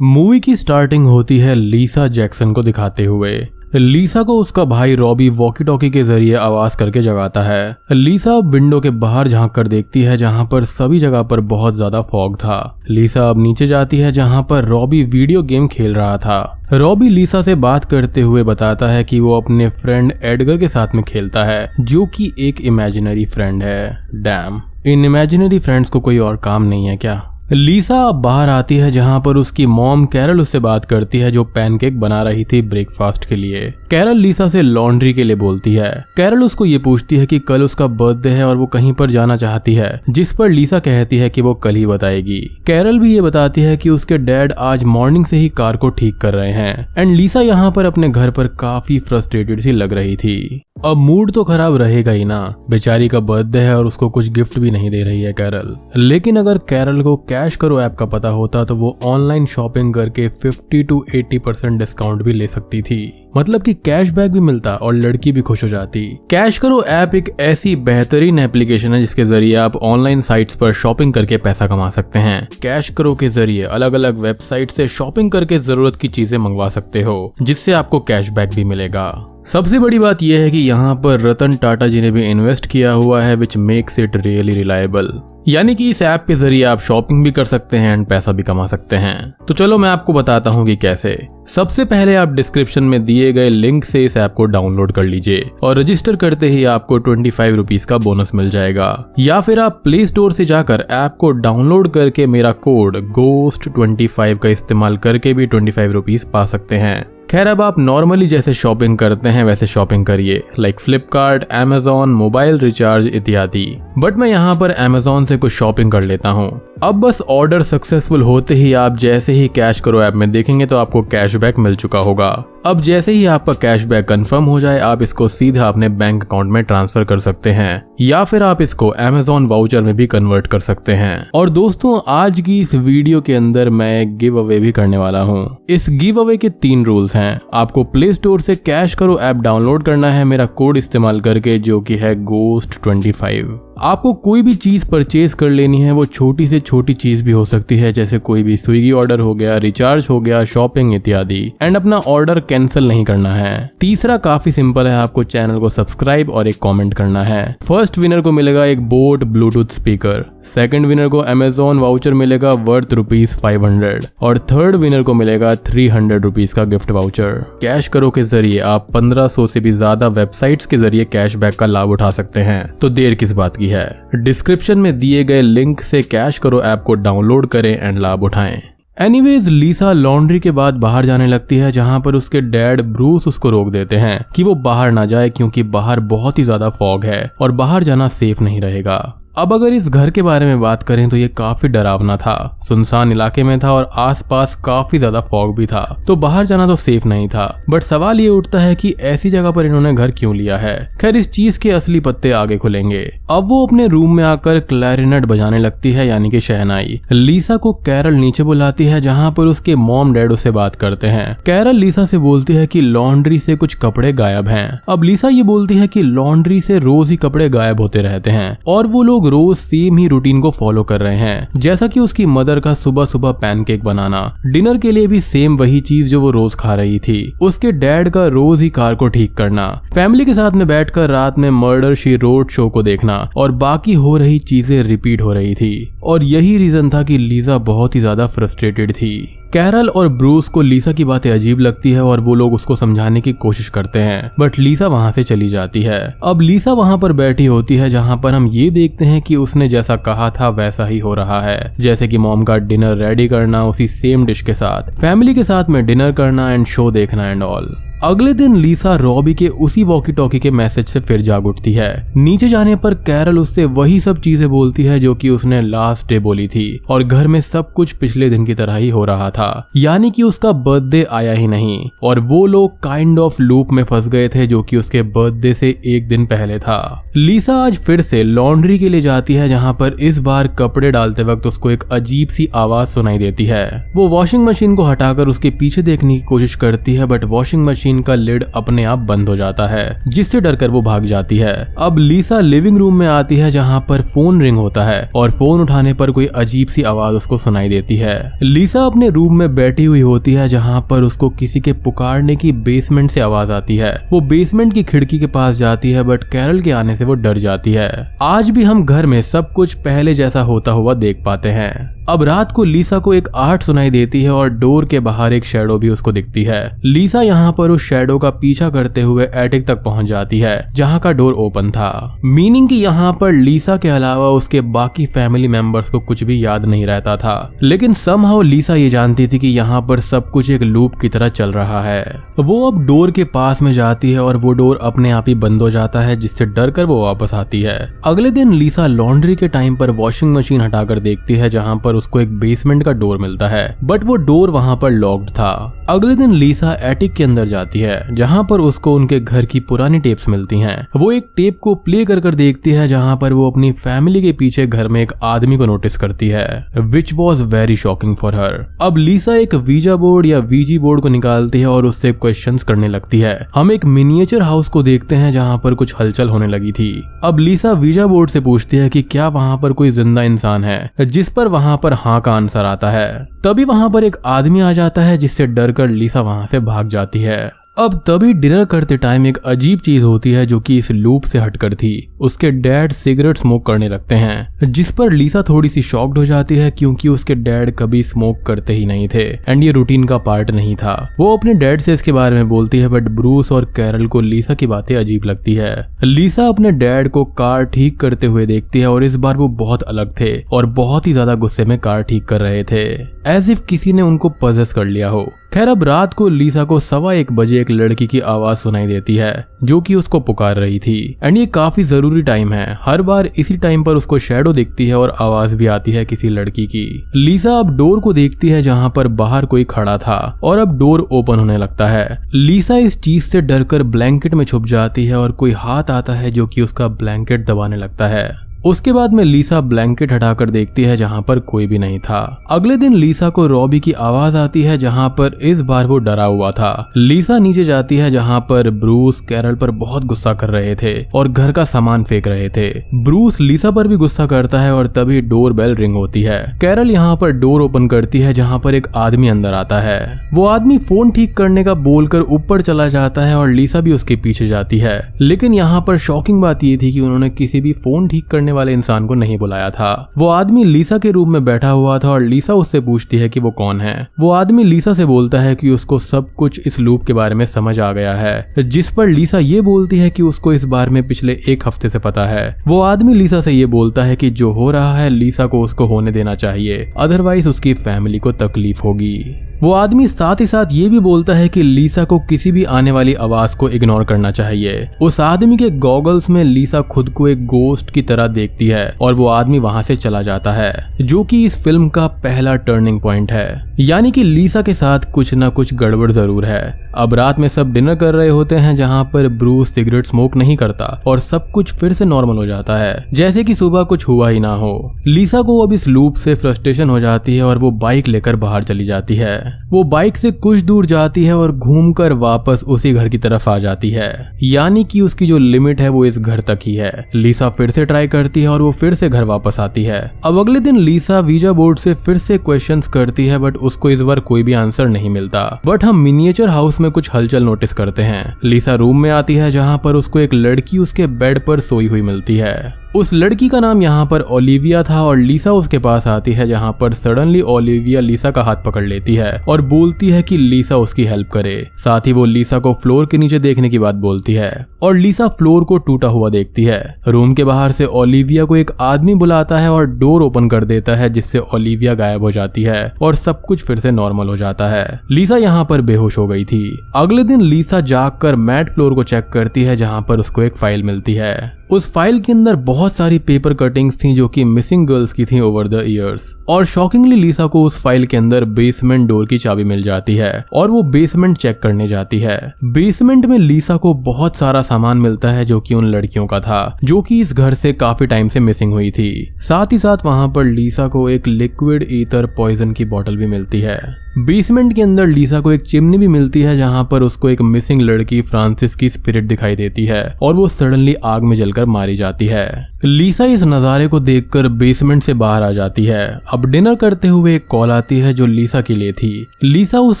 Movie की starting होती है लीसा जैक्सन को दिखाते हुए। लीसा को उसका भाई रॉबी वॉकी टॉकी के जरिए आवाज करके जगाता है। लीसा अब विंडो के बाहर झांक कर देखती है जहां पर सभी जगह पर बहुत ज्यादा फॉग था। लीसा अब नीचे जाती है जहां पर रॉबी वीडियो गेम खेल रहा था। रॉबी लीसा से बात करते हुए बताता है कि वो अपने फ्रेंड एडगर के साथ में खेलता है जो कि एक इमेजिनरी फ्रेंड है। डैम, इन इमेजिनरी फ्रेंड्स को कोई और काम नहीं है क्या। लीसा अब बाहर आती है जहां पर उसकी मॉम कैरल उससे बात करती है जो पैनकेक बना रही थी ब्रेकफास्ट के लिए। कैरल लीसा से लॉन्ड्री के लिए बोलती है। कैरल उसको ये पूछती है कि कल उसका बर्थडे है और वो कहीं पर जाना चाहती है, जिस पर लीसा कहती है कि वो कल ही बताएगी। कैरल भी ये बताती है कि उसके डैड आज मॉर्निंग से ही कार को ठीक कर रहे हैं एंड लीसा यहाँ पर अपने घर पर काफी फ्रस्ट्रेटेड सी लग रही थी। अब मूड तो खराब रहेगा ही ना, बेचारी का बर्थडे है और उसको कुछ गिफ्ट भी नहीं दे रही है कैरल। लेकिन अगर कैरल को कैश करो ऐप का पता होता तो वो ऑनलाइन शॉपिंग करके 50 to 80% डिस्काउंट भी ले सकती थी, मतलब कि कैशबैक भी मिलता और लड़की भी खुश हो जाती। कैश करो ऐप एक ऐसी बेहतरीन एप्लीकेशन है जिसके जरिए आप ऑनलाइन साइट्स पर शॉपिंग करके पैसा कमा सकते हैं। कैश करो के जरिए अलग अलग वेबसाइट से शॉपिंग करके जरूरत की चीजें मंगवा सकते हो जिससे आपको कैशबैक भी मिलेगा। सबसे बड़ी बात यह है कि यहाँ पर रतन टाटा जी ने भी इन्वेस्ट किया हुआ है which makes it really reliable, यानी कि इस ऐप के जरिए आप शॉपिंग भी कर सकते हैं एंड पैसा भी कमा सकते हैं। तो चलो मैं आपको बताता हूँ कि कैसे। सबसे पहले आप डिस्क्रिप्शन में दिए गए लिंक से इस ऐप को डाउनलोड कर लीजिए और रजिस्टर करते ही आपको 25 रुपीज का बोनस मिल जाएगा। या फिर आप प्ले स्टोर से जाकर ऐप को डाउनलोड करके मेरा कोड GHOST25 का इस्तेमाल करके भी 25 रुपीज पा सकते हैं। खैर अब आप नॉर्मली जैसे शॉपिंग करते हैं वैसे शॉपिंग करिए, like Flipkart, Amazon, mobile recharge इत्यादि। बट मैं यहाँ पर अमेजॉन से कुछ शॉपिंग कर लेता हूँ। अब बस ऑर्डर सक्सेसफुल होते ही आप जैसे ही कैश करो ऐप में देखेंगे तो आपको कैशबैक मिल चुका होगा। अब जैसे ही आपका कैशबैक कंफर्म हो जाए आप इसको सीधा अपने बैंक अकाउंट में ट्रांसफर कर सकते हैं या फिर आप इसको अमेजॉन वाउचर में भी कन्वर्ट कर सकते हैं। और दोस्तों आज की इस वीडियो के अंदर मैं गिव अवे भी करने वाला हूँ। इस गिव अवे के 3 रूल्स हैं। आपको प्ले स्टोर से कैश करो ऐप डाउनलोड करना है मेरा कोड इस्तेमाल करके जो कि है GHOST25। आपको कोई भी चीज परचेज कर लेनी है, वो छोटी से छोटी चीज भी हो सकती है जैसे कोई भी स्विगी ऑर्डर हो गया, रिचार्ज हो गया, शॉपिंग इत्यादि, एंड अपना ऑर्डर कैंसिल नहीं करना है। तीसरा काफी सिंपल है, आपको चैनल को सब्सक्राइब और एक कमेंट करना है। फर्स्ट विनर को मिलेगा एक boat Bluetooth speaker, second winner को अमेजॉन वाउचर मिलेगा वर्थ ₹500 और थर्ड विनर को मिलेगा 300 रुपीज का गिफ्ट वाउचर। कैश करो के जरिए आप 1500 से भी ज्यादा वेबसाइट्स के जरिए कैशबैक का लाभ उठा सकते हैं, तो देर किस बात की है। डिस्क्रिप्शन में दिए गए लिंक से कैश करो ऐप को डाउनलोड करें एंड लाभ उठाएं। एनीवेज लीसा लॉन्ड्री के बाद बाहर जाने लगती है जहां पर उसके डैड ब्रूस उसको रोक देते हैं कि वो बाहर ना जाए क्योंकि बाहर बहुत ही ज्यादा फॉग है और बाहर जाना सेफ नहीं रहेगा। अब अगर इस घर के बारे में बात करें तो ये काफी डरावना था, सुनसान इलाके में था और आसपास काफी ज्यादा फॉग भी था, तो बाहर जाना तो सेफ नहीं था। बट सवाल ये उठता है कि ऐसी जगह पर इन्होंने घर क्यों लिया है। खैर इस चीज के असली पत्ते आगे खुलेंगे। अब वो अपने रूम में आकर क्लैरिनेट बजाने लगती है यानी कि शहनाई। लीसा को कैरल नीचे बुलाती है जहाँ पर उसके मॉम डैड उससे बात करते हैं। कैरल लीसा से बोलती है कि लॉन्ड्री से कुछ कपड़े गायब हैं। अब लीसा ये बोलती है कि लॉन्ड्री से रोज ही कपड़े गायब होते रहते हैं और वो लोग रोज सेम ही रूटीन को फॉलो कर रहे हैं, जैसा कि उसकी मदर का सुबह सुबह पैनकेक बनाना, डिनर के लिए भी सेम वही चीज जो वो रोज खा रही थी, उसके डैड का रोज ही कार को ठीक करना, फैमिली के साथ में बैठकर रात में मर्डर शी रोड शो को देखना और बाकी हो रही चीजें रिपीट हो रही थी। और यही रीजन था कि लीसा बहुत ही ज्यादा फ्रस्ट्रेटेड थी। कैरल और ब्रूस को लीसा की बातें अजीब लगती है और वो लोग उसको समझाने की कोशिश करते हैं, बट लीसा वहां से चली जाती है। अब लीसा वहां पर बैठी होती है जहां पर हम ये देखते हैं कि उसने जैसा कहा था वैसा ही हो रहा है, जैसे कि मॉम का डिनर रेडी करना उसी सेम डिश के साथ, फैमिली के साथ में डिनर करना एंड शो देखना एंड ऑल। अगले दिन लीसा रॉबी के उसी वॉकी टॉकी के मैसेज से फिर जाग उठती है। नीचे जाने पर कैरल उससे वही सब चीजें बोलती है जो कि उसने लास्ट डे बोली थी और घर में सब कुछ पिछले दिन की तरह ही हो रहा था, यानी कि उसका बर्थडे आया ही नहीं और वो लोग काइंड ऑफ लूप में फंस गए थे जो कि उसके बर्थडे से एक दिन पहले था। लीसा आज फिर से लॉन्ड्री के लिए जाती है जहाँ पर इस बार कपड़े डालते वक्त उसको एक अजीब सी आवाज सुनाई देती है। वो वॉशिंग मशीन को हटाकर उसके पीछे देखने की कोशिश करती है बट वॉशिंग मशीन मशीन का लिड अपने आप बंद हो जाता है, जिससे डरकर वो भाग जाती है। अब लीसा लिविंग रूम में आती है जहाँ पर फोन रिंग होता है और फोन उठाने पर कोई अजीब सी आवाज उसको सुनाई देती है। लीसा अपने रूम में बैठी हुई होती है जहाँ पर उसको किसी के पुकारने की बेसमेंट से आवाज आती है। वो बेसमेंट की खिड़की के पास जाती है बट कैरल के आने से वो डर जाती है। आज भी हम घर में सब कुछ पहले जैसा होता हुआ देख पाते हैं। अब रात को लीसा को एक आहट सुनाई देती है और डोर के बाहर एक शैडो भी उसको दिखती है। लीसा यहाँ पर उस शैडो का पीछा करते हुए एटिक तक पहुंच जाती है जहाँ का डोर ओपन था, मीनिंग कि यहाँ पर लीसा के अलावा उसके बाकी फैमिली मेंबर्स को कुछ भी याद नहीं रहता था। लेकिन समहाउ लीसा ये जानती थी कि यहाँ पर सब कुछ एक लूप की तरह चल रहा है। वो अब डोर के पास में जाती है और वो डोर अपने आप ही बंद हो जाता है, जिससे डरकर वो वापस आती है। अगले दिन लीसा लॉन्ड्री के टाइम पर वॉशिंग मशीन हटाकर देखती है जहाँ पर उसको एक बेसमेंट का डोर मिलता है, बट वो डोर वहाँ पर लॉक्ड था। अगले दिन लीसा एटिक के अंदर जाती है जहाँ पर उसको उनके घर की पुरानी टेप्स मिलती हैं। वो एक टेप को प्ले कर देखती है जहाँ पर वो अपनी फैमिली के पीछे घर में एक आदमी को नोटिस करती है, which was very shocking for her. अब लीसा एक वीजा बोर्ड या वीजी बोर्ड को निकालती है और उससे क्वेश्चंस करने लगती है। हम एक मिनिएचर हाउस को देखते हैं जहाँ पर कुछ हलचल होने लगी थी। अब लीसा वीजा बोर्ड से पूछती है कि क्या वहाँ पर कोई जिंदा इंसान है, जिस पर वहाँ पर हाँ का आंसर आता है। तभी वहाँ पर एक आदमी आ जाता है जिससे डरकर लीसा वहाँ से भाग जाती है। अब तभी डिनर करते टाइम एक अजीब चीज होती है जो कि इस लूप से हटकर थी। उसके डैड सिगरेट स्मोक करने लगते हैं, जिस पर लीसा थोड़ी सी शॉक्ड हो जाती है क्योंकि उसके डैड कभी स्मोक करते ही नहीं थे एंड ये रूटीन का पार्ट नहीं था। वो अपने डैड से इसके बारे में बोलती है बट ब्रूस और कैरल को लीसा की बातें अजीब लगती है। लीसा अपने डैड को कार ठीक करते हुए देखती है और इस बार वो बहुत अलग थे और बहुत ही ज्यादा गुस्से में कार ठीक कर रहे थे, एज इफ किसी ने उनको पजेस कर लिया हो। खैर अब रात को लीसा को 1:15 बजे एक लड़की की आवाज सुनाई देती है जो कि उसको पुकार रही थी एंड ये काफी जरूरी टाइम है। हर बार इसी टाइम पर उसको शैडो दिखती है और आवाज भी आती है किसी लड़की की। लीसा अब डोर को देखती है जहां पर बाहर कोई खड़ा था और अब डोर ओपन होने लगता है। लीसा इस चीज से डरकर ब्लैंकेट में छुप जाती है और कोई हाथ आता है जो कि उसका ब्लैंकेट दबाने लगता है। उसके बाद में लीसा ब्लैंकेट हटाकर देखती है जहां पर कोई भी नहीं था। अगले दिन लीसा को रॉबी की आवाज आती है जहां पर इस बार वो डरा हुआ था। लीसा नीचे जाती है जहां पर ब्रूस कैरल पर बहुत गुस्सा कर रहे थे और घर का सामान फेंक रहे थे। ब्रूस लीसा पर भी गुस्सा करता है और तभी डोर बेल रिंग होती है। कैरल यहाँ पर डोर ओपन करती है जहां पर एक आदमी अंदर आता है। वो आदमी फोन ठीक करने का बोलकर ऊपर चला जाता है और लीसा भी उसके पीछे जाती है। लेकिन यहाँ पर शॉकिंग बात ये थी कि उन्होंने किसी भी फोन ठीक करने वाले इंसान को नहीं बुलाया था। वो आदमी लीसा के रूम में बैठा हुआ था और लीसा उससे पूछती है कि वो कौन है। वो आदमी लीसा से बोलता है कि उसको सब कुछ इस लूप के बारे में समझ आ गया है, जिस पर लीसा ये बोलती है कि उसको इस बारे में पिछले 1 हफ्ते से पता है। वो आदमी लीसा से ये बोलता है कि जो हो रहा है लीसा को उसको होने देना चाहिए, अदरवाइज उसकी फैमिली को तकलीफ होगी। वो आदमी साथ ही साथ ये भी बोलता है कि लीसा को किसी भी आने वाली आवाज को इग्नोर करना चाहिए। उस आदमी के गॉगल्स में लीसा खुद को एक गोस्ट की तरह देखती है और वो आदमी वहां से चला जाता है, जो कि इस फिल्म का पहला टर्निंग पॉइंट है। यानी कि लीसा के साथ कुछ ना कुछ गड़बड़ जरूर है। अब रात में सब डिनर कर रहे होते हैं जहाँ पर ब्रूस सिगरेट स्मोक नहीं करता और सब कुछ फिर से नॉर्मल हो जाता है, जैसे कि सुबह कुछ हुआ ही ना हो। लीसा को अब इस लूप से फ्रस्ट्रेशन हो जाती है और वो बाइक लेकर बाहर चली जाती है। वो बाइक से कुछ दूर जाती है और घूमकर वापस उसी घर की तरफ आ जाती है, यानी कि उसकी जो लिमिट है वो इस घर तक ही है। लीसा फिर से ट्राई करती है और वो फिर से घर वापस आती है। अब अगले दिन लीसा वीजा बोर्ड से फिर से क्वेश्चंस करती है बट उसको इस बार कोई भी आंसर नहीं मिलता। बट हम मिनिएचर हाउस में कुछ हलचल नोटिस करते हैं। लीसा रूम में आती है जहाँ पर उसको एक लड़की उसके बेड पर सोई हुई मिलती है। उस लड़की का नाम यहाँ पर ओलिविया था और लीसा उसके पास आती है जहाँ पर सडनली ओलिविया लीसा का हाथ पकड़ लेती है और बोलती है कि लीसा उसकी हेल्प करे। साथ ही वो लीसा को फ्लोर के नीचे देखने की बात बोलती है और लीसा फ्लोर को टूटा हुआ देखती है। रूम के बाहर से ओलिविया को एक आदमी बुलाता है और डोर ओपन कर देता है, जिससे ओलिविया गायब हो जाती है और सब कुछ फिर से नॉर्मल हो जाता है। लीसा यहाँ पर बेहोश हो गई थी। अगले दिन लीसा जागकर मैट फ्लोर को चेक करती है जहाँ पर उसको एक फाइल मिलती है। उस फाइल के अंदर बहुत सारी पेपर कटिंग्स थी जो कि मिसिंग गर्ल्स की थी ओवर द इयर्स। और शॉकिंगली लीसा को उस फाइल के अंदर बेसमेंट डोर की चाबी मिल जाती है और वो बेसमेंट चेक करने जाती है। बेसमेंट में लीसा को बहुत सारा सामान मिलता है जो कि उन लड़कियों का था जो कि इस घर से काफी टाइम से मिसिंग हुई थी। साथ ही साथ वहां पर लीसा को एक लिक्विड ईथर पॉइजन की बोतल भी मिलती है। बेसमेंट के अंदर लीसा को एक चिमनी भी मिलती है जहाँ पर उसको एक मिसिंग लड़की फ्रांसिस की स्पिरिट दिखाई देती है और वो सडनली आग में जलकर मारी जाती है। लीसा इस नज़ारे को देखकर बेसमेंट से बाहर आ जाती है। अब डिनर करते हुए एक कॉल आती है जो लीसा के लिए थी। लीसा उस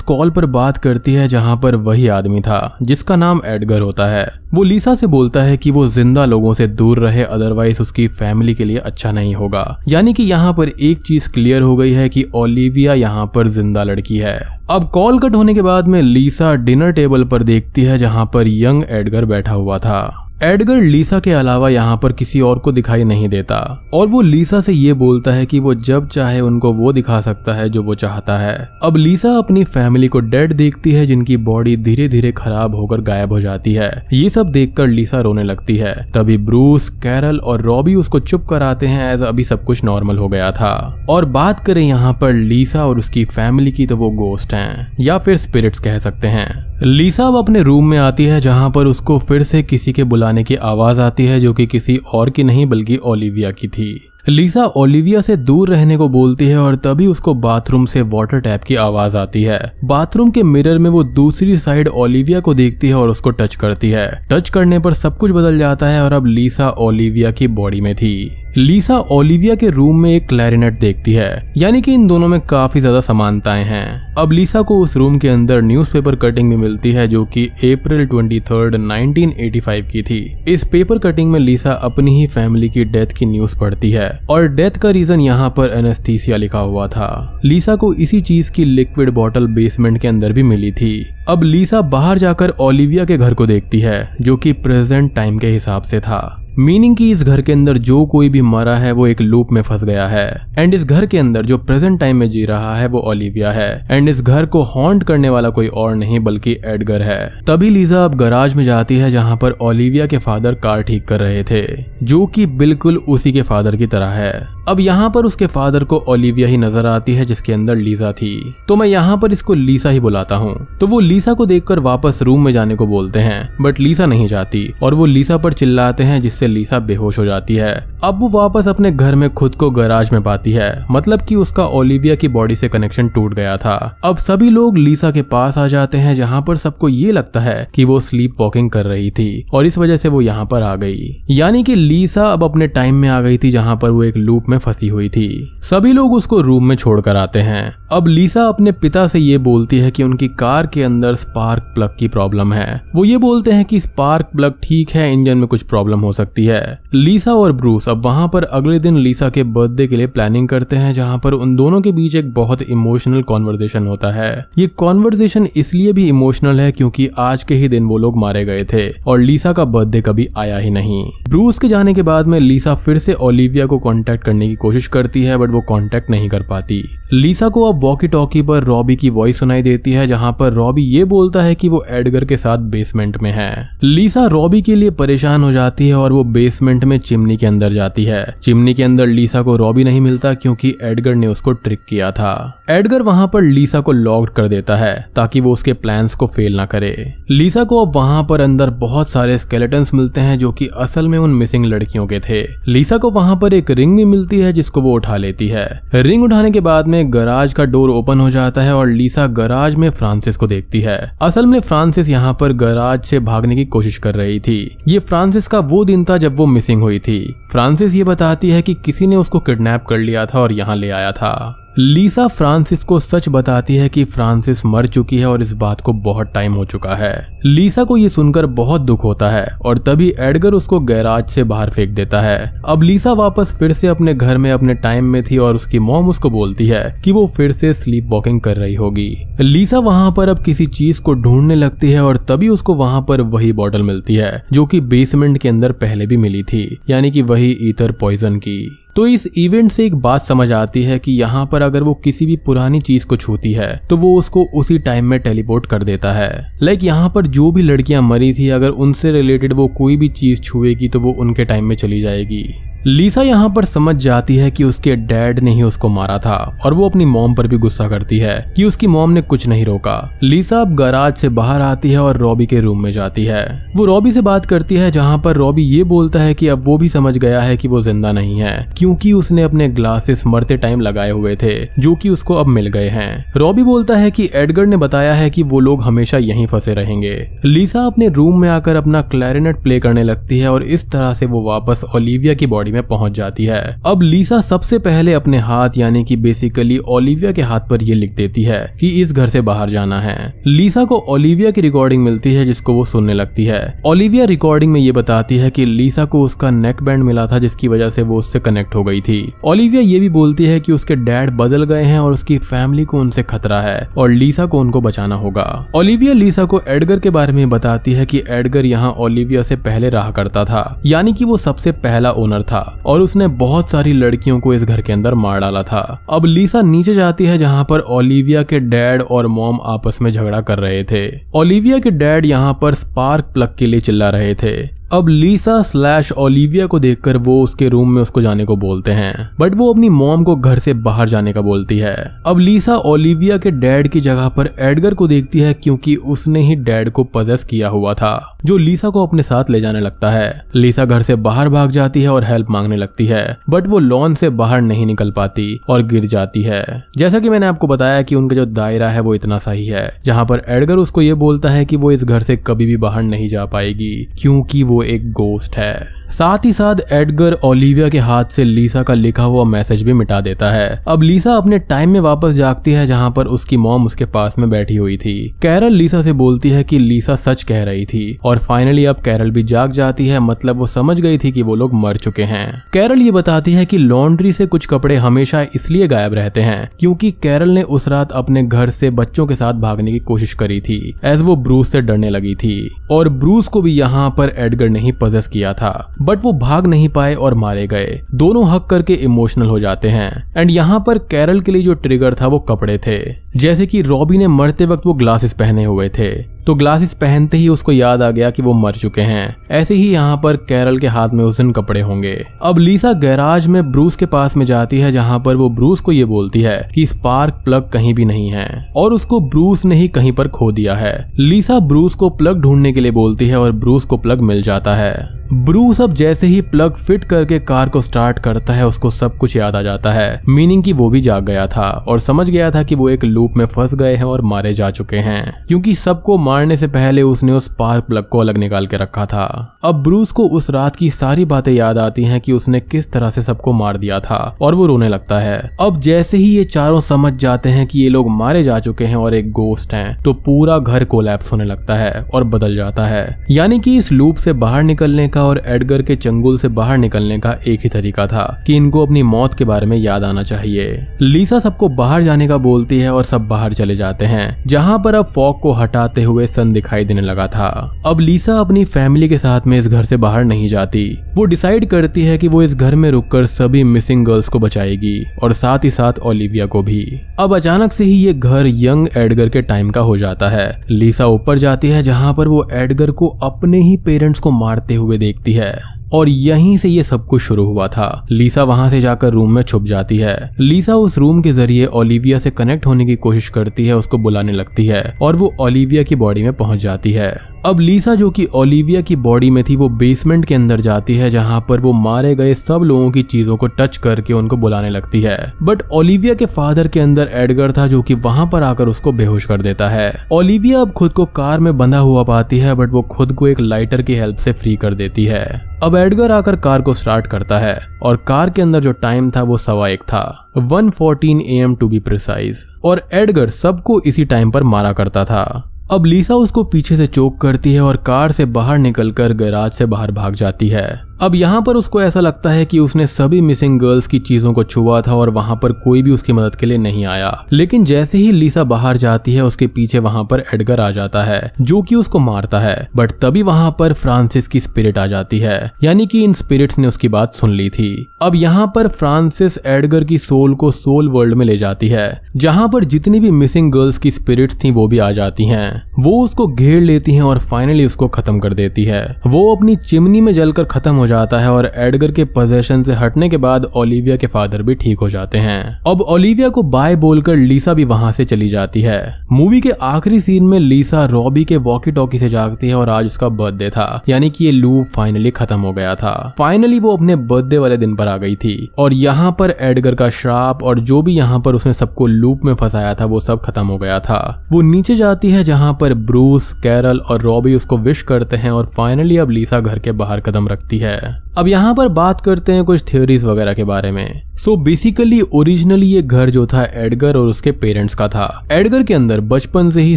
कॉल पर बात करती है जहाँ पर वही आदमी था जिसका नाम एडगर होता है। वो लीसा से बोलता है कि वो जिंदा लोगों से दूर रहे, अदरवाइज उसकी फैमिली के लिए अच्छा नहीं होगा। यानी कि यहाँ पर एक चीज क्लियर हो गई है कि ओलिविया यहाँ पर जिंदा लड़की है। अब कॉल कट होने के बाद में लीसा डिनर टेबल पर देखती है जहाँ पर यंग एडगर बैठा हुआ था। एडगर लीसा के अलावा यहाँ पर किसी और को दिखाई नहीं देता और वो लीसा से ये बोलता है कि वो जब चाहे उनको वो दिखा सकता है जो वो चाहता है। अब लीसा अपनी फैमिली को डेड देखती है जिनकी बॉडी धीरे धीरे खराब होकर गायब हो जाती है। ये सब देखकर लीसा रोने लगती है। तभी ब्रूस, कैरल और रॉबी उसको चुप कराते हैं एज अभी सब कुछ नॉर्मल हो गया था। और बात करें यहाँ पर लीसा और उसकी फैमिली की तो वो गोस्ट हैं या फिर स्पिरिट्स कह सकते हैं। लीसा अब अपने रूम में आती है जहाँ पर उसको फिर से किसी के बुलाने की आवाज आती है जो कि किसी और की नहीं बल्कि ओलिविया की थी। लीसा ओलिविया से दूर रहने को बोलती है और तभी उसको बाथरूम से वाटर टैप की आवाज आती है। बाथरूम के मिरर में वो दूसरी साइड ओलिविया को देखती है और उसको टच करती है। टच करने पर सब कुछ बदल जाता है और अब लीसा ओलिविया की बॉडी में थी। लीसा ओलिविया के रूम में एक क्लैरिनेट देखती है, यानी कि इन दोनों में काफी ज्यादा समानताएं हैं। अब लीसा को उस रूम के अंदर न्यूज़पेपर कटिंग भी मिलती है जो कि अप्रैल 23, 1985 की थी। इस पेपर कटिंग में लीसा अपनी ही फैमिली की डेथ की न्यूज पढ़ती है और डेथ का रीजन यहाँ पर एनेस्थीसिया लिखा हुआ था। लीसा को इसी चीज की लिक्विड बॉटल बेसमेंट के अंदर भी मिली थी। अब लीसा बाहर जाकर ओलिविया के घर को देखती है जो कि प्रेजेंट टाइम के हिसाब से था, मीनिंग कि इस घर के अंदर जो कोई भी मरा है वो एक लूप में फंस गया है एंड इस घर के अंदर जो प्रेजेंट टाइम में जी रहा है वो ओलिविया है एंड इस घर को हॉन्ट करने वाला कोई और नहीं बल्कि एडगर है। तभी लीसा अब गराज में जाती है जहाँ पर ओलिविया के फादर कार ठीक कर रहे थे जो कि बिल्कुल उसी के फादर की तरह है। अब यहाँ पर उसके फादर को ओलिविया ही नजर आती है जिसके अंदर लीसा थी, तो मैं यहाँ पर इसको लीसा ही बुलाता हूँ। तो वो लीसा को देखकर वापस रूम में जाने को बोलते हैं बट लीसा नहीं जाती और वो लीसा पर चिल्लाते हैं जिससे लीसा बेहोश हो जाती है। अब वो वापस अपने घर में खुद को गराज में पाती है, मतलब कि उसका ओलिविया की बॉडी से कनेक्शन टूट गया था। अब सभी लोग लीसा के पास आ जाते हैं जहाँ पर सबको ये लगता है कि वो स्लीप वॉकिंग कर रही थी और इस वजह से वो यहाँ पर आ गई, यानी कि लीसा अब अपने टाइम में आ गई थी जहाँ पर वो एक लूप में फंसी हुई थी। सभी लोग उसको रूम में छोड़कर आते हैं। अब लीसा अपने पिता से ये बोलती है कि उनकी कार के अंदर स्पार्क प्लग की प्रॉब्लम है। वो ये बोलते हैं कि स्पार्क प्लग ठीक है, इंजन में कुछ प्रॉब्लम हो सकती है। लीसा और ब्रूस अब वहां पर अगले दिन लीसा के बर्थडे के लिए प्लानिंग करते हैं जहां पर उन दोनों के बीच एक बहुत इमोशनल कॉन्वर्सेशन होता है। ये कॉन्वर्सेशन इसलिए भी इमोशनल है क्योंकि आज के ही दिन वो लोग मारे गए थे और लीसा का बर्थडे कभी आया ही नहीं। ब्रूस के जाने के बाद में लीसा फिर से ओलिविया को कांटेक्ट करने की कोशिश करती है बट वो कांटेक्ट नहीं कर पाती। लीसा को अब वॉकी टॉकी पर रॉबी की वॉइस सुनाई देती है जहां पर रॉबी ये बोलता है कि वो एडगर के साथ बेसमेंट में है। लीसा रॉबी के लिए परेशान हो जाती है और वो बेसमेंट में चिमनी के अंदर जाती है। चिमनी के अंदर लीसा को रॉबी नहीं मिलता क्योंकि एडगर ने उसको ट्रिक किया था। एडगर वहां पर लीसा को लॉक्ड कर देता है ताकि वो उसके प्लान्स को फेल ना करे। लीसा को अब वहां पर अंदर बहुत सारे स्केलेटन्स मिलते हैं जो कि असल में उन मिसिंग लड़कियों के थे। लीसा को वहां पर एक रिंग भी मिलती है जिसको वो उठा लेती है। रिंग उठाने के बाद में गराज का डोर ओपन हो जाता है और लीसा गराज में फ्रांसिस को देखती है। असल में फ्रांसिस यहाँ पर गराज से भागने की कोशिश कर रही थी। ये फ्रांसिस का वो दिन था जब वो मिसिंग हुई थी। फ्रांसिस ये बताती है कि किसी ने उसको किडनैप कर लिया था और यहाँ ले आया था। लीसा फ्रांसिस को सच बताती है कि फ्रांसिस मर चुकी है और इस बात को बहुत टाइम हो चुका है। लीसा को ये सुनकर बहुत दुख होता है और तभी एडगर उसको गैराज से बाहर फेंक देता है। अब लीसा वापस फिर से अपने घर में अपने टाइम में थी और उसकी मॉम उसको बोलती है कि वो फिर से स्लीप वॉकिंग कर रही होगी। लीसा वहां पर अब किसी चीज को ढूंढने लगती है और तभी उसको वहां पर वही बॉटल मिलती है जो कि बेसमेंट के अंदर पहले भी मिली थी, यानी कि वही ईथर पॉइजन की। तो इस इवेंट से एक बात समझ आती है कि यहाँ पर अगर वो किसी भी पुरानी चीज को छूती है तो वो उसको उसी टाइम में टेलीपोर्ट कर देता है। लाइक यहाँ पर जो भी लड़कियां मरी थी अगर उनसे रिलेटेड वो कोई भी चीज छुएगी तो वो उनके टाइम में चली जाएगी। लीसा यहाँ पर समझ जाती है कि उसके डैड ने ही उसको मारा था और वो अपनी मॉम पर भी गुस्सा करती है कि उसकी मॉम ने कुछ नहीं रोका। लीसा अब गैराज से बाहर आती है और रॉबी के रूम में जाती है। वो रॉबी से बात करती है, जहाँ पर रॉबी ये बोलता है कि अब वो भी समझ गया है कि वो जिंदा नहीं है, क्योंकि उसने अपने ग्लासेस मरते टाइम लगाए हुए थे जो कि उसको अब मिल गए हैं। रॉबी बोलता है कि एडगर ने बताया है कि वो लोग हमेशा यहीं फंसे रहेंगे। लीसा अपने रूम में आकर अपना क्लैरिनेट प्ले करने लगती है और इस तरह से वो वापस ओलिविया की बॉडी में पहुंच जाती है। अब लीसा सबसे पहले अपने हाथ यानी कि बेसिकली ओलिविया के हाथ पर ये लिख देती है कि इस घर से बाहर जाना है। लीसा को ओलिविया की रिकॉर्डिंग मिलती है जिसको वो सुनने लगती है। ओलिविया रिकॉर्डिंग में ये बताती है कि लीसा को उसका नेक बैंड मिला था जिसकी वजह से वो उससे कनेक्ट हो गई थी। ओलिविया ये भी बोलती है कि उसके डैड बदल गए हैं और उसकी फैमिली को उनसे खतरा है और लीसा को उनको बचाना होगा। ओलिविया लीसा को एडगर के बारे में बताती है कि एडगर यहाँ ओलिविया से पहले रहा करता था, यानी कि वो सबसे पहला ओनर था और उसने बहुत सारी लड़कियों को इस घर के अंदर मार डाला था। अब लीसा नीचे जाती है जहाँ पर ओलिविया के डैड और मॉम आपस में झगड़ा कर रहे थे। ओलिविया के डैड यहाँ पर स्पार्क प्लग के लिए चिल्ला रहे थे। अब लीसा स्लैश ओलिविया को देखकर वो उसके रूम में उसको जाने को बोलते हैं, बट वो अपनी मॉम को घर से बाहर जाने का बोलती है। अब लीसा ओलिविया के डैड की जगह पर एडगर को देखती है क्योंकि उसने ही डैड को पजेस किया हुआ था, जो लीसा को अपने साथ ले जाने लगता है। लीसा घर से बाहर भाग जाती है और हेल्प मांगने लगती है, बट वो लॉन से बाहर नहीं निकल पाती और गिर जाती है। जैसा कि मैंने आपको बताया कि उनका जो दायरा है वो इतना सही है, जहाँ पर एडगर उसको ये बोलता है कि वो इस घर से कभी भी बाहर नहीं जा पाएगी क्योंकि वो एक गोस्ट है। साथ ही साथ एडगर ओलिविया के हाथ से लीसा का लिखा हुआ मैसेज भी मिटा देता है। अब लीसा अपने टाइम में वापस जागती है जहाँ पर उसकी मॉम उसके पास में बैठी हुई थी। कैरल लीसा से बोलती है कि लीसा सच कह रही थी और फाइनली अब कैरल भी जाग जाती है, मतलब वो समझ गई थी कि वो लोग मर चुके हैं। कैरल ये बताती है कि लॉन्ड्री से कुछ कपड़े हमेशा इसलिए गायब रहते हैं क्योंकि कैरल ने उस रात अपने घर से बच्चों के साथ भागने की कोशिश करी थी एज वो ब्रूस से डरने लगी थी और ब्रूस को भी यहाँ पर एडगर ने ही पजेस किया था, बट वो भाग नहीं पाए और मारे गए। दोनों हक करके इमोशनल हो जाते हैं एंड यहाँ पर कैरल के लिए जो ट्रिगर था वो कपड़े थे। जैसे कि रॉबी ने मरते वक्त वो ग्लासेस पहने हुए थे, तो ग्लासेस पहनते ही उसको याद आ गया कि वो मर चुके हैं। ऐसे ही यहाँ पर कैरल के हाथ में उस दिन कपड़े होंगे। अब लीसा गैराज में ब्रूस के पास में जाती है जहाँ पर वो ब्रूस को ये बोलती है कि स्पार्क प्लग कहीं भी नहीं है और उसको ब्रूस ने ही कहीं पर खो दिया है। लीसा ब्रूस को प्लग ढूंढने के लिए बोलती है और ब्रूस को प्लग मिल जाता है। ब्रूस अब जैसे ही प्लग फिट करके कार को स्टार्ट करता है उसको सब कुछ याद आ जाता है, मीनिंग कि वो भी जाग गया था और समझ गया था कि वो एक लूप में फंस गए हैं और मारे जा चुके हैं, क्योंकि सबको मारने से पहले उसने उस स्पार्क प्लग को अलग निकाल के रखा था। अब ब्रूस को उस रात की सारी बातें याद आती हैं कि उसने किस तरह से सबको मार दिया था और वो रोने लगता है। अब जैसे ही ये चारों समझ जाते हैं कि ये लोग मारे जा चुके हैं और एक गोस्ट हैं, तो पूरा घर कोलैप्स होने लगता है और बदल जाता है। यानी कि इस लूप से बाहर निकलने का और एडगर के चंगुल से बाहर निकलने का एक ही तरीका था कि इनको अपनी मौत के बारे में याद आना चाहिए। लीसा सबको बाहर जाने का बोलती है और सब बाहर चले जाते हैं, जहाँ पर अब फॉग को हटाते हुए सन दिखाई देने लगा था। अब लीसा अपनी फैमिली के साथ में इस घर से बाहर नहीं जाती। वो डिसाइड करती है कि वो इस घर में रुककर सभी मिसिंग गर्ल्स को बचाएगी और साथ ही साथ ओलिविया को भी। अब अचानक से ही ये घर यंग एडगर के टाइम का हो जाता है। लीसा ऊपर जाती है जहाँ पर वो एडगर को अपने ही पेरेंट्स को मारते हुए देखती है और यहीं से ये सब कुछ शुरू हुआ था। लीसा वहां से जाकर रूम में छुप जाती है। लीसा उस रूम के जरिए ओलिविया से कनेक्ट होने की कोशिश करती है, उसको बुलाने लगती है और वो ओलिविया की बॉडी में पहुंच जाती है। अब लीसा जो कि ओलिविया की बॉडी में थी वो बेसमेंट के अंदर जाती है जहां पर वो मारे गए सब लोगों की चीजों को टच करके उनको बुलाने लगती है। बट ओलिविया के फादर के अंदर एडगर था जो कि वहां पर आकर उसको बेहोश कर देता है। ओलिविया अब खुद को कार में बंधा हुआ पाती है, बट वो खुद को एक लाइटर की हेल्प से फ्री कर देती है। अब एडगर आकर कार को स्टार्ट करता है और कार के अंदर जो टाइम था वो 1:15 था, 1:14 AM टू बी प्रिसाइज, और एडगर सबको इसी टाइम पर मारा करता था। अब लीसा उसको पीछे से चोक करती है और कार से बाहर निकलकर गैराज से बाहर भाग जाती है। अब यहाँ पर उसको ऐसा लगता है कि उसने सभी मिसिंग गर्ल्स की चीजों को छुआ था और वहाँ पर कोई भी उसकी मदद के लिए नहीं आया। लेकिन जैसे ही लीसा बाहर जाती है उसके पीछे वहाँ पर एडगर आ जाता है जो कि उसको मारता है, बट तभी वहाँ पर फ्रांसिस की स्पिरिट आ जाती है, यानी कि इन स्पिरिट्स ने उसकी बात सुन ली थी। अब यहाँ पर फ्रांसिस एडगर की सोल को सोल वर्ल्ड में ले जाती है जहाँ पर जितनी भी मिसिंग गर्ल्स की स्पिरिट्स थी वो भी आ जाती हैं। वो उसको घेर लेती हैं और फाइनली उसको खत्म कर देती है। वो अपनी चिमनी में जलकर खत्म हो जाता है और एडगर के पोजेशन से हटने के बाद ओलिविया के फादर भी ठीक हो जाते हैं। अब ओलिविया को बाय बोलकर लीसा भी वहां से चली जाती है। मूवी के आखिरी सीन में लीसा रॉबी के वॉकी टॉकी से जागती है और आज उसका बर्थडे था, यानी कि ये लूप फाइनली खत्म हो गया था। फाइनली वो अपने बर्थडे वाले दिन पर आ गई थी और यहाँ पर एडगर का श्राप और जो भी यहाँ पर उसने सबको लूप में फंसाया था वो सब खत्म हो गया था। वो नीचे जाती है जहाँ पर ब्रूस, कैरल और रॉबी उसको विश करते हैं और फाइनली अब लीसा घर के बाहर कदम रखती है। अब यहाँ पर बात करते हैं कुछ थ्योरीज वगैरह के बारे में। सो बेसिकली ओरिजिनली ये घर जो था एडगर और उसके पेरेंट्स का था। एडगर के अंदर बचपन से ही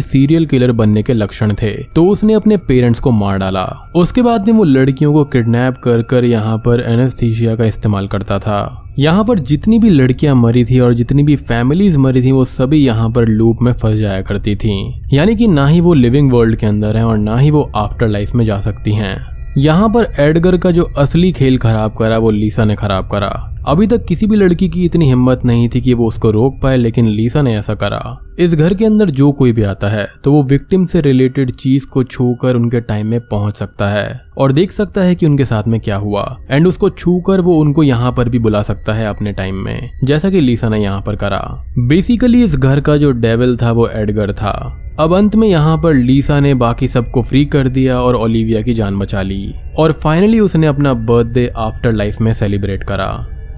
सीरियल किलर बनने के लक्षण थे, तो उसने अपने पेरेंट्स को मार डाला। उसके बाद में वो लड़कियों को किडनैप कर यहाँ पर एनेस्थीसिया का इस्तेमाल करता था। यहाँ पर जितनी भी लड़कियां मरी थी और जितनी भी फैमिलीज मरी थी वो सभी यहाँ पर लूप में फंस जाया करती थी, यानी कि ना ही वो लिविंग वर्ल्ड के अंदर है और ना ही वो आफ्टर लाइफ में जा सकती हैं। यहाँ पर एडगर का जो असली खेल खराब करा वो लीसा ने खराब करा। अभी तक किसी भी लड़की की इतनी हिम्मत नहीं थी कि वो उसको रोक पाए, लेकिन लीसा ने ऐसा करा। इस घर के अंदर जो कोई भी आता है तो वो विक्टिम से रिलेटेड चीज को छूकर उनके टाइम में पहुंच सकता है और देख सकता है कि उनके साथ में क्या हुआ, एंड उसको छूकर वो उनको यहाँ पर भी बुला सकता है अपने टाइम में, जैसा कि लीसा ने यहाँ पर करा। बेसिकली इस घर का जो डेविल था वो एडगर था। अब अंत में यहाँ पर लीसा ने बाकी सबको फ्री कर दिया और ओलिविया की जान बचा ली और फाइनली उसने अपना बर्थडे आफ्टर लाइफ में सेलिब्रेट करा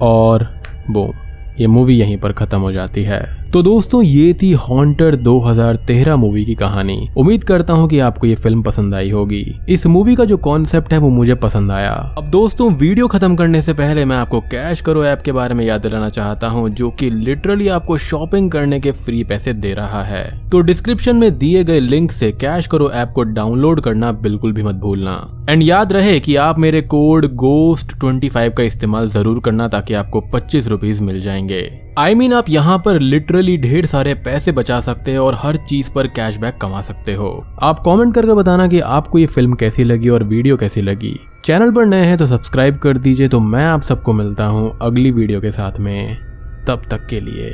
और बूम, ये मूवी यहीं पर खत्म हो जाती है। तो दोस्तों ये थी हॉन्टेड 2013 मूवी की कहानी। उम्मीद करता हूँ कि आपको ये फिल्म पसंद आई होगी। इस मूवी का जो कॉन्सेप्ट है वो मुझे पसंद आया। अब दोस्तों वीडियो खत्म करने से पहले मैं आपको कैश करो ऐप के बारे में याद दिलाना चाहता हूँ, जो कि लिटरली आपको शॉपिंग करने के फ्री पैसे दे रहा है। तो डिस्क्रिप्शन में दिए गए लिंक से कैश करो ऐप को डाउनलोड करना बिल्कुल भी मत भूलना। एंड याद रहे कि आप मेरे कोड GHOST25 का इस्तेमाल जरूर करना ताकि आपको 25 रुपीज मिल जाएंगे। आप यहाँ पर लिटरली ढेर सारे पैसे बचा सकते हो और हर चीज पर कैशबैक कमा सकते हो। आप कमेंट करके बताना कि आपको ये फिल्म कैसी लगी और वीडियो कैसी लगी। चैनल पर नए हैं तो सब्सक्राइब कर दीजिए। तो मैं आप सबको मिलता हूँ अगली वीडियो के साथ में, तब तक के लिए